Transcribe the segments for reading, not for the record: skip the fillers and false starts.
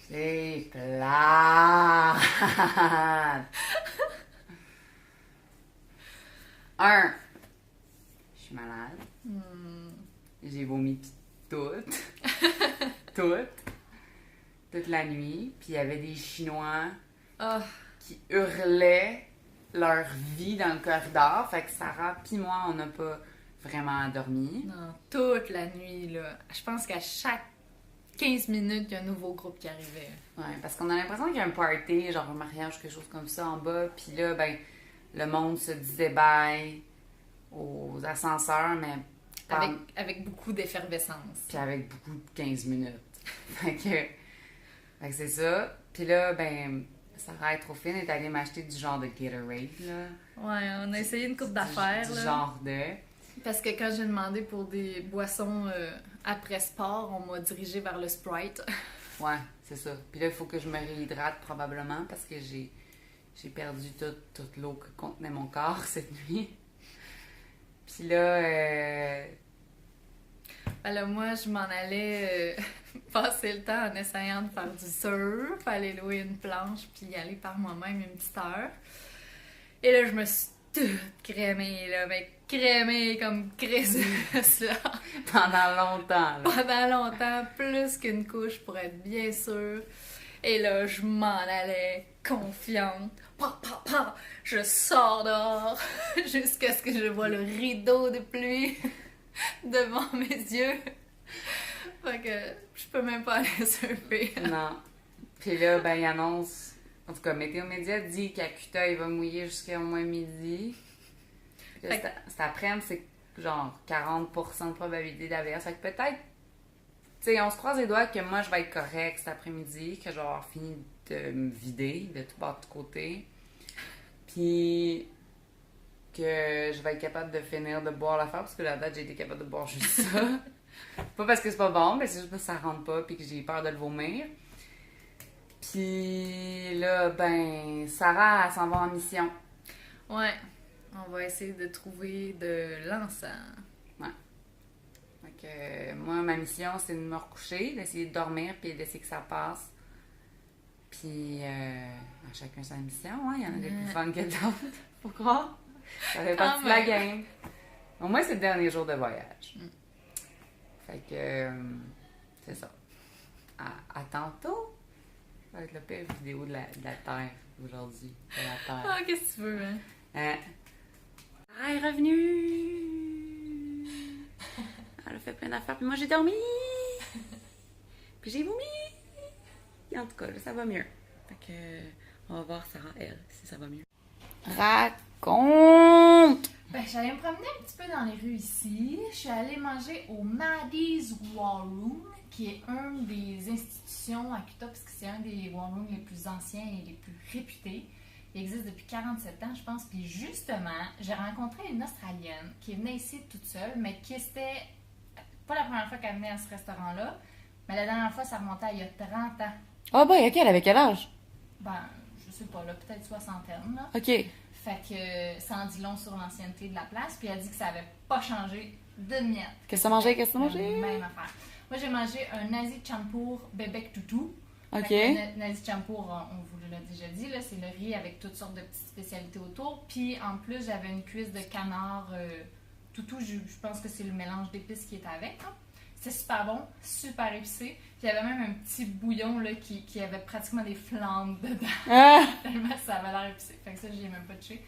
C'est plat. Un, je suis malade. J'ai vomi toute la nuit. Puis il y avait des Chinois qui hurlaient leur vie dans le corridor. Fait que Sarah pis moi, on n'a pas vraiment dormi. Non, toute la nuit, là. Je pense qu'à chaque 15 minutes, il y a un nouveau groupe qui arrivait. Ouais, parce qu'on a l'impression qu'il y a un party, genre un mariage, quelque chose comme ça en bas. Puis là, ben, le monde se disait bye aux ascenseurs, mais... Avec beaucoup d'effervescence. Puis avec beaucoup de 15 minutes. fait que c'est ça. Puis là, ben, Sarah est trop fine, est allée m'acheter du genre de Gatorade, là. Ouais, on a essayé une coupe d'affaires, Du là. genre de... Parce que quand j'ai demandé pour des boissons après sport, on m'a dirigé vers le Sprite. Ouais, c'est ça. Puis là, il faut que je me réhydrate probablement parce que j'ai perdu toute l'eau que contenait mon corps cette nuit. Puis là, Ben là, moi, je m'en allais passer le temps en essayant de faire du surf, aller louer une planche, puis y aller par moi-même une petite heure. Et là, je me suis toute crémée, là, mais crémée comme crésus, là. pendant longtemps, là. Pendant longtemps, plus qu'une couche pour être bien sûre. Et là, je m'en allais confiante. Pa, pa, pa, je sors dehors jusqu'à ce que je vois le rideau de pluie devant mes yeux. Fait que je peux même pas aller surfer. Non. Puis là, ben, il annonce... En tout cas, Météo Média dit qu'Acuta, il va mouiller jusqu'à au moins midi. Puis là, cet après-midi, c'est genre 40% de probabilité d'averse. Fait que peut-être... Tu sais, on se croise les doigts que moi, je vais être correct cet après-midi, que je vais avoir fini de me vider de tout bord de côté. Puis que je vais être capable de finir de boire l'affaire, parce que la date, j'ai été capable de boire juste ça. Pas parce que c'est pas bon, mais c'est juste parce que ça rentre pas puis que j'ai peur de le vomir. Puis là, ben, Sarah, elle s'en va en mission. Ouais, on va essayer de trouver de l'encens. Ouais. Fait que moi, ma mission, c'est de me recoucher, d'essayer de dormir puis d'essayer que ça passe. Puis, chacun sa mission, hein. Il y en a des plus fun que d'autres. Faut croire. Ça fait partie de la game. Au moins, c'est le dernier jour de voyage. Fait que, c'est ça. À tantôt. Ça va être la pire vidéo de la Terre aujourd'hui. De la Terre. Ah, qu'est-ce que tu veux, hein? Sarah est revenue! Elle a fait plein d'affaires, puis moi j'ai dormi! Puis j'ai vomi! Et en tout cas, là, ça va mieux. Fait que, on va voir Sarah, elle, si ça va mieux. Raconte! Ben, j'allais me promener un petit peu dans les rues ici. Je suis allée manger au Maddie's War Room, qui est une des institutions à Cuta, parce que c'est un des War Rooms les plus anciens et les plus réputés. Il existe depuis 47 ans, je pense. Puis justement, j'ai rencontré une Australienne qui venait ici toute seule, mais qui c'était pas la première fois qu'elle venait à ce restaurant-là, mais la dernière fois, ça remontait à il y a 30 ans. Ah, bah, ok, elle avait quel âge? Ben, je sais pas, là, peut-être soixantaine, là. Ok. Fait que ça en dit long sur l'ancienneté de la place. Puis elle dit que ça avait pas changé de miette. Qu'est-ce que tu mangeais? Même affaire. Moi, j'ai mangé un nasi champur bebek toutou. Ok. Nasi champur, on vous l'a déjà dit, là, c'est le riz avec toutes sortes de petites spécialités autour. Puis en plus, j'avais une cuisse de canard toutou. Je pense que c'est le mélange d'épices qui est avec. Hein. C'est super bon, super épicé. Puis il y avait même un petit bouillon là, qui avait pratiquement des flammes dedans. Ah! Tellement ça avait l'air épicé. Fait que ça, j'y ai même pas touché.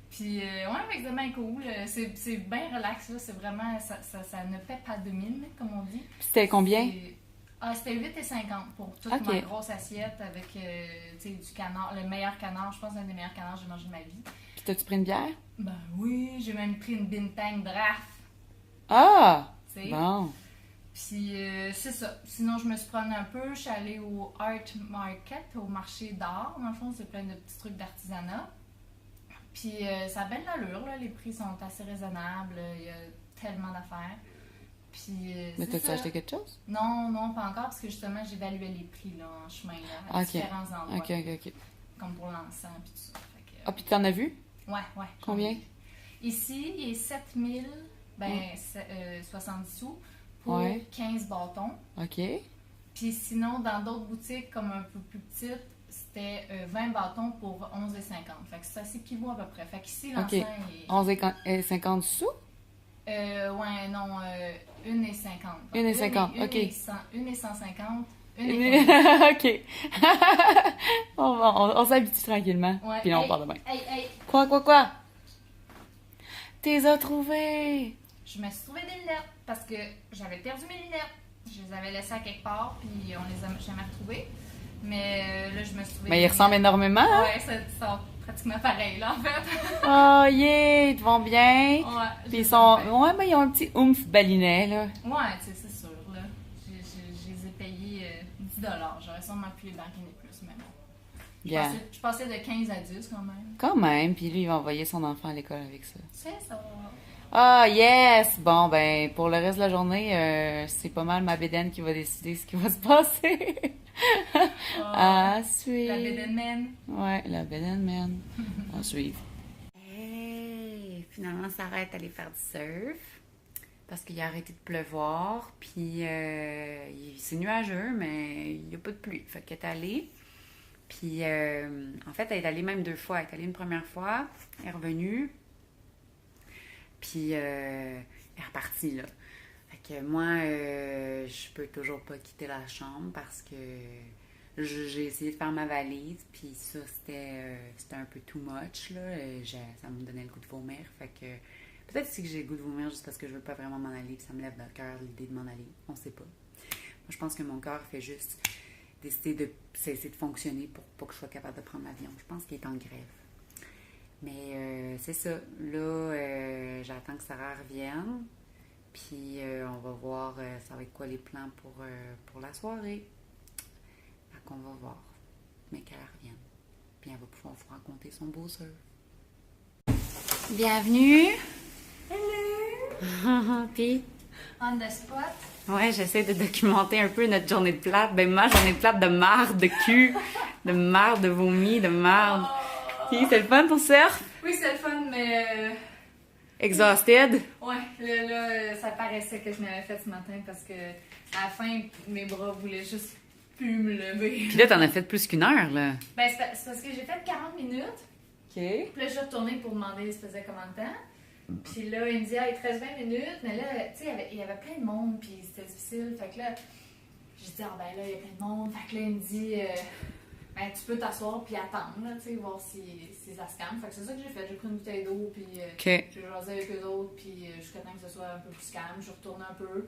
Puis, ouais, avec c'est bien cool. C'est bien relax, là. C'est vraiment... Ça ne paie pas de mine, comme on dit. C'était combien? C'était 8,50 pour toute ma grosse assiette avec, tu sais, du canard. Le meilleur canard, je pense, un des meilleurs canards que j'ai mangé de ma vie. Puis t'as-tu pris une bière? Ben oui, j'ai même pris une Bintang Draft. Ah! T'sais. Bon. Puis c'est ça. Sinon, je me suis promenée un peu. Je suis allée au Art Market, au marché d'art. Dans le fond, c'est plein de petits trucs d'artisanat. Puis ça a belle allure, là. Les prix sont assez raisonnables. Il y a tellement d'affaires. Puis, mais t'as-tu acheté quelque chose? Non, pas encore, parce que justement, j'évaluais les prix là, en chemin, là, à différents endroits. Ok. Comme pour l'encens, puis tout ça. Fait que, ah, puis t'en as vu? Ouais. Combien? Ici, il est 7000, 70 sous pour 15 bâtons. Ok. Puis sinon, dans d'autres boutiques, comme un peu plus petites, c'était 20 bâtons pour 11,50. Fait que ça s'équivaut à peu près. Fait qu'ici, l'encens est... 11,50 sous? Ouais, non, 1,50. 1,50, ok. 1,150, OK. on s'habitue tranquillement. Ouais. Puis là, on part demain. Hey! Quoi? T'es as trouvé? Je me suis trouvé des lunettes parce que j'avais perdu mes lunettes. Je les avais laissées à quelque part, puis on les a jamais retrouvées. Mais là, je me suis trouvé. Mais ils ressemblent énormément, hein? Ouais, ça sont pratiquement pareils, là, en fait. Oh, yeah! Ils te vont bien. Ouais. Puis ils sont... Ouais, mais ils ont un petit oomph balinet, là. Ouais, tu sais, c'est sûr, là. Je les ai payés 10 $. J'aurais sûrement pu les bargainer plus, mais bon. Yeah. Je passais de 15 à 10 quand même. Quand même. Puis lui, il va envoyer son enfant à l'école avec ça. C'est ça. Ah, yes! Bon, ben, pour le reste de la journée, c'est pas mal ma bédaine qui va décider ce qui va se passer. À suivre. La Bédaine Man. Ouais, la bédaine man. À suivre. Hey! Finalement, Sarah est allée faire du surf. Parce qu'il a arrêté de pleuvoir. Puis, c'est nuageux, mais il n'y a pas de pluie. Fait qu'elle est allée. Puis, en fait, elle est allée même 2 fois. Elle est allée une première fois. Elle est revenue. Puis, elle est repartie, là. Fait que moi, je peux toujours pas quitter la chambre parce que j'ai essayé de faire ma valise. Puis ça, c'était un peu too much, là. Ça me donnait le goût de vomir. Fait que peut-être aussi que j'ai le goût de vomir juste parce que je veux pas vraiment m'en aller. Puis ça me lève le cœur l'idée de m'en aller. On sait pas. Moi, je pense que mon corps fait juste décider de cesser de fonctionner pour pas que je sois capable de prendre l'avion. Je pense qu'il est en grève. Mais c'est ça. Là, j'attends que Sarah revienne. Puis on va voir ça va être quoi les plans pour la soirée. Fait qu'on va voir. Mais qu'elle revienne. Puis elle va pouvoir vous raconter son beau surf. Bienvenue! Hello! Puis? On the spot. Ouais, j'essaie de documenter un peu notre journée de plate. Ben ma journée de plate de marde, de cul, de marde, de vomi, de marde. Puis c'est le fun ton surf? Oui, c'est le fun, mais... Exhausted? Ouais, là, ça paraissait que je m'avais fait ce matin parce que à la fin, mes bras voulaient juste plus me lever. Puis là, t'en as fait plus qu'1 heure, là. Ben, c'est parce que j'ai fait 40 minutes. OK. Puis là, j'ai retourné pour demander ça faisait combien de temps. Puis là, il me dit, ah, il te reste 20 minutes. Mais là, tu sais, il y avait plein de monde, puis c'était difficile. Fait que là, j'ai dit, ah, ben là, il y a plein de monde. Fait que là, il me dit, ben, tu peux t'asseoir puis attendre, là, tu sais, voir si ça se calme. Fait que c'est ça que j'ai fait. J'ai pris une bouteille d'eau, puis j'ai jasé avec eux autres, puis jusqu'à temps que ce soit un peu plus calme. Je suis retournée un peu.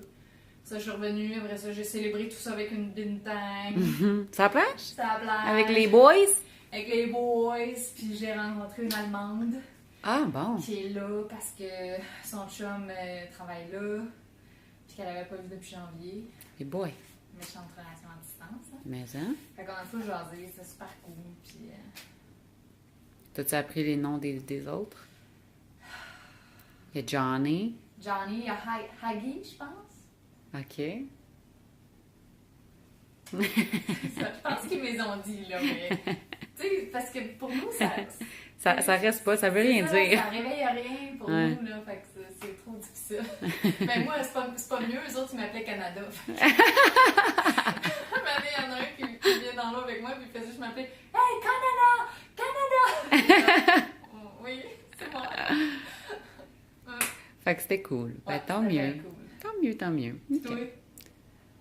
Ça, je suis revenue. Après ça, j'ai célébré tout ça avec une bintang. Ça la plage? Ça la plage. Avec les boys? Avec les boys, puis j'ai rencontré une Allemande. Ah, bon. Qui est là parce que son chum travaille là, puis qu'elle avait pas vu depuis janvier. Les boys. Méchante relation à distance. Hein? Mais hein? Fait qu'on a fait jaser, c'est super cool. Puis. T'as-tu appris les noms des autres? Il y a Johnny. Johnny, il y a Haggy, je pense. OK. Je pense qu'ils me les ont dit, là, mais. Tu sais, parce que pour nous, ça reste pas, ça veut rien dire. Ça réveille rien pour nous, là, fait que c'est trop difficile. Mais moi, c'est pas mieux, eux autres, ils m'appelaient Canada. Il y en a un qui vient dans l'eau avec moi, puis il faisait juste m'appeler Hey, Canada! Oui, c'est moi. Fait que c'était cool. Ben, Ouais, tant mieux. Cool. Tant mieux. Toi? Okay.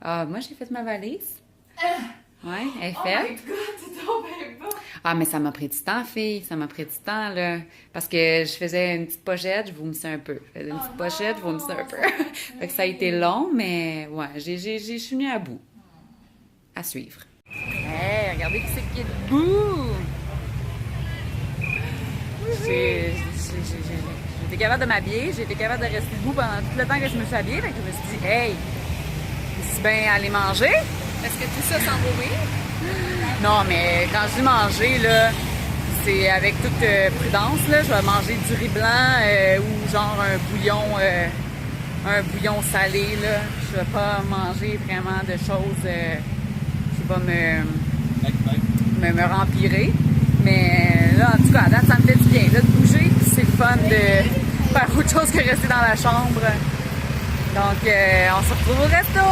Ah, moi, j'ai fait ma valise. Ouais, elle est Oh faite. my god, t'es tombée bas! Ah, mais ça m'a pris du temps, fille. Ça m'a pris du temps, là. Parce que je faisais une petite pochette, je vomissais un peu. Je faisais une petite pochette, je vomissais un peu. Fait que ça a été long, mais ouais, je suis venue à bout. À suivre. Hey, regardez qui c'est qui est debout! J'étais capable de m'habiller, j'ai été capable de rester debout pendant tout le temps que je me suis habillée. Fait que je me suis dit, hey, c'est bien aller manger. Est-ce que tout ça sans vomir? Non, mais quand je dis manger, là, c'est avec toute prudence, là. Je vais manger du riz blanc ou genre un bouillon salé, là. Je vais pas manger vraiment de choses qui vont me rempirer. Mais là, en tout cas, à date, ça me fait du bien là, de bouger. Puis c'est le fun de faire autre chose que rester dans la chambre. Donc, on se retrouve au resto!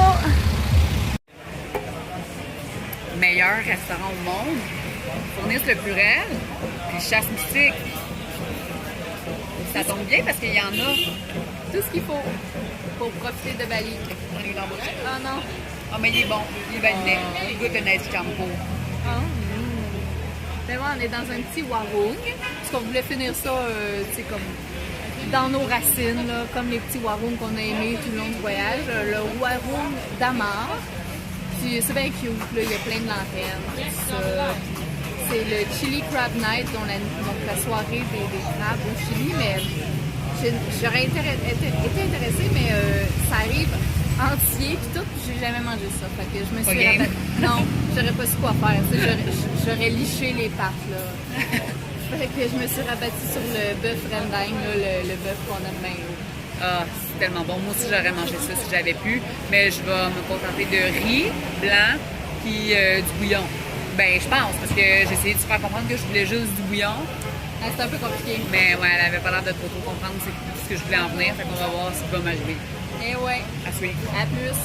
meilleurs restaurants au monde fournissent le pluriel, puis chasse mystique. Ça tombe bien parce qu'il y en a. Tout ce qu'il faut pour profiter de Bali. On est dans le Ah non. Ah, mais il est bon. Il est validé. Il goûte un ice campo. Ah. Mais moi, on est dans un petit warung. Parce qu'on voulait finir ça, tu sais, comme dans nos racines, là, comme les petits warungs qu'on a aimés tout le long du voyage. Le warung d'Amar. Puis c'est bien cute, là. Il y a plein de lanternes. Tout ça. C'est le Chili Crab Night, donc la soirée des crabes au Chili. Mais j'aurais été intéressée, mais ça arrive entier puis tout, puis j'ai jamais mangé ça. Fait que je me suis rabattue. Non, j'aurais pas su quoi faire. J'aurais liché les pattes, là. Fait que je me suis rabattue sur le bœuf rendang, là, le bœuf qu'on aime bien. Ah, c'est tellement bon. Moi aussi, j'aurais mangé ça si j'avais pu. Mais je vais me contenter de riz blanc puis du bouillon. Ben, je pense, parce que j'ai essayé de se faire comprendre que je voulais juste du bouillon. Ah, c'est un peu compliqué. Mais ouais, elle avait pas l'air de trop comprendre ce que je voulais en venir. Fait qu'on va voir ce qui va m'arriver. Eh ouais. À suivre. À plus.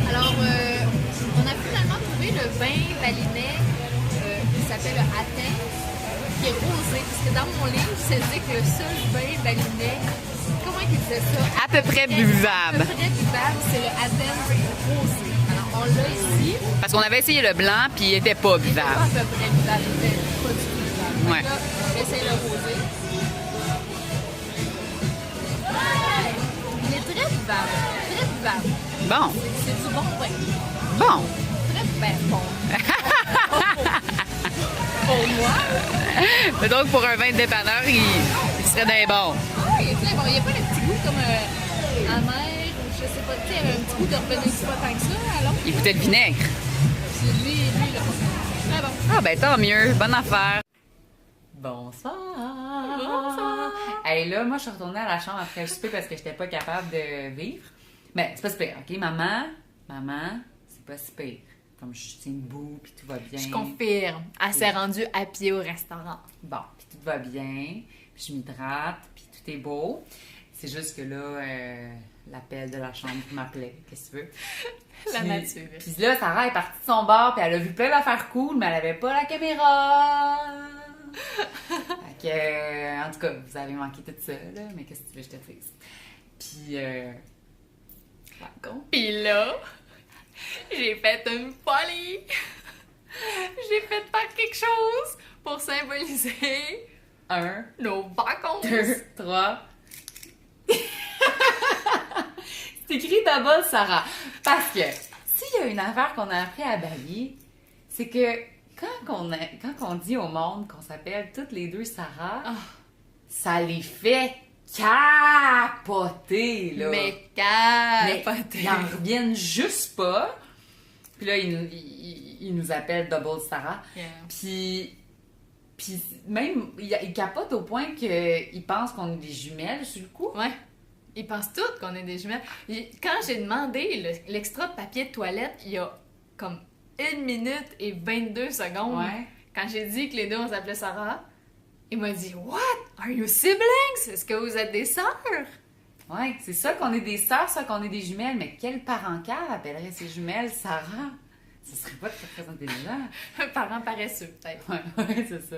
Alors, on a finalement trouvé le vin balinais qui s'appelle le Athènes, qui est rosé. Parce que dans mon livre, c'est dit que le seul vin balinais, comment il disait ça? À peu près buvable. À peu près buvable, c'est le Athènes rosé. Alors, on l'a ici. Parce qu'on avait essayé le blanc, puis il était pas Il était pas buvable. à peu près buvable, il était pas du tout buvable. Ouais. Là, j'essaie le rosé. Il est très buvable. Très buvable. Bon. C'est du bon vin. Bon. Très bien bon. Pour moi. Mais donc, pour un vin de dépanneur, il serait d'un bon. Oui, il est très bon. Il n'y a pas le petit goût comme amer ou je sais pas. Tu sais, il y avait un petit goût de revenir pas tant que ça. Alors, Il goûtait le vinaigre. lui, là. Très bon. Ah ben tant mieux, bonne affaire. Bonsoir. Bonsoir. Hey là, moi je suis retournée à la chambre après le souper parce que j'étais pas capable de vivre. Mais c'est pas si pire, ok? Maman, c'est pas si pire. Comme je tiens debout puis tout va bien. Je confirme. Elle s'est rendue à pied au restaurant. Bon, puis tout va bien, puis je m'hydrate, puis tout est beau. C'est juste que là, l'appel de la chambre m'appelait. Qu'est-ce que tu veux? La Puis- nature. Puis là, Sarah est partie de son bar, puis elle a vu plein d'affaires cool, mais elle avait pas la caméra. Fait que, en tout cas, vous avez manqué tout ça, là, mais qu'est-ce que tu veux que je te dise? Puis, Puis là, j'ai fait une folie. J'ai fait faire quelque chose pour symboliser 1, nos vacances. 2, 3. C'est écrit double Sarah. Parce que s'il y a une affaire qu'on a appris à Bali, c'est que quand on dit au monde qu'on s'appelle toutes les deux Sarah, ça les fait capoter, là. Mais Mais capoté. ils en reviennent juste pas. Puis là, ils nous appellent Double Sarah. Yeah. Puis même, ils capotent au point qu'ils pensent qu'on est des jumelles sur le coup. Ouais. Ils pensent tous qu'on est des jumelles. Quand j'ai demandé l'extra de papier de toilette, il y a comme 1 minute et 22 secondes, Ouais. quand j'ai dit que les deux on s'appelait Sarah, il m'a dit What? Are you siblings? Est-ce que vous êtes des sœurs? Ouais, c'est ça qu'on est des sœurs, ça qu'on est des jumelles. Mais quel parent cave appellerait ses jumelles Sarah? Ce serait pas très intelligent. Un parent paresseux, peut-être. Ouais, c'est ça.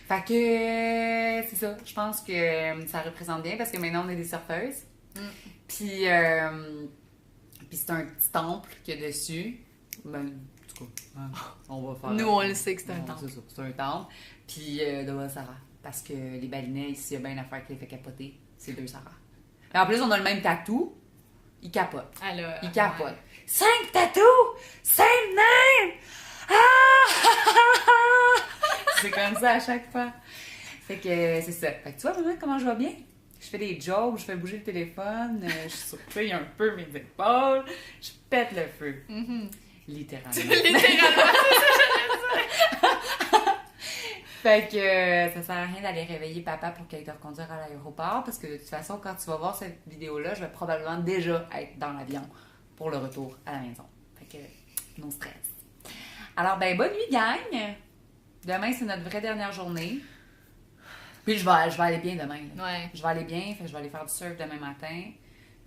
Fait que c'est ça. Je pense que ça représente bien parce que maintenant on est des surfeuses. Puis c'est un petit temple qu'il y a dessus. Ben, en tout cas, hein, on va faire. Nous, on le sait que c'est un Ouais, temple. C'est ça, c'est un temple. Puis de Sarah. Parce que les balinais, ici, il y a bien une affaire qui les fait capoter. C'est deux Sarah. Et en plus, on a le même tatou. Ils capotent. Alors, Ils capotent. 5 tatous! Same name! Ah! C'est comme ça à chaque fois. Fait que c'est ça. Fait que tu vois, maman, comment je vais bien? Je fais des jokes, je fais bouger le téléphone, je surveille un peu mes épaules, je pète le feu. Littéralement. littéralement. Fait que ça sert à rien d'aller réveiller papa pour qu'il aille te reconduire à l'aéroport parce que de toute façon, quand tu vas voir cette vidéo-là, je vais probablement déjà être dans l'avion pour le retour à la maison. Fait que, non stress. Alors, ben, bonne nuit, gang! Demain, c'est notre vraie dernière journée. Puis, je vais aller bien demain. Là. Ouais. Je vais aller bien, fait que je vais aller faire du surf demain matin.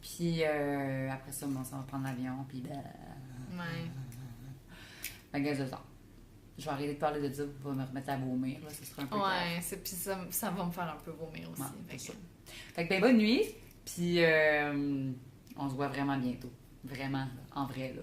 Puis, après ça, on va prendre l'avion, puis ben... Ouais. Fait que c'est ça. Je vais arrêter de parler de ça pour pas me remettre à vomir, là. Ça sera un peu Ouais, puis ça va me faire un peu vomir aussi. Ouais, fait que ben, bonne nuit, puis on se voit vraiment bientôt. Vraiment, en vrai, là.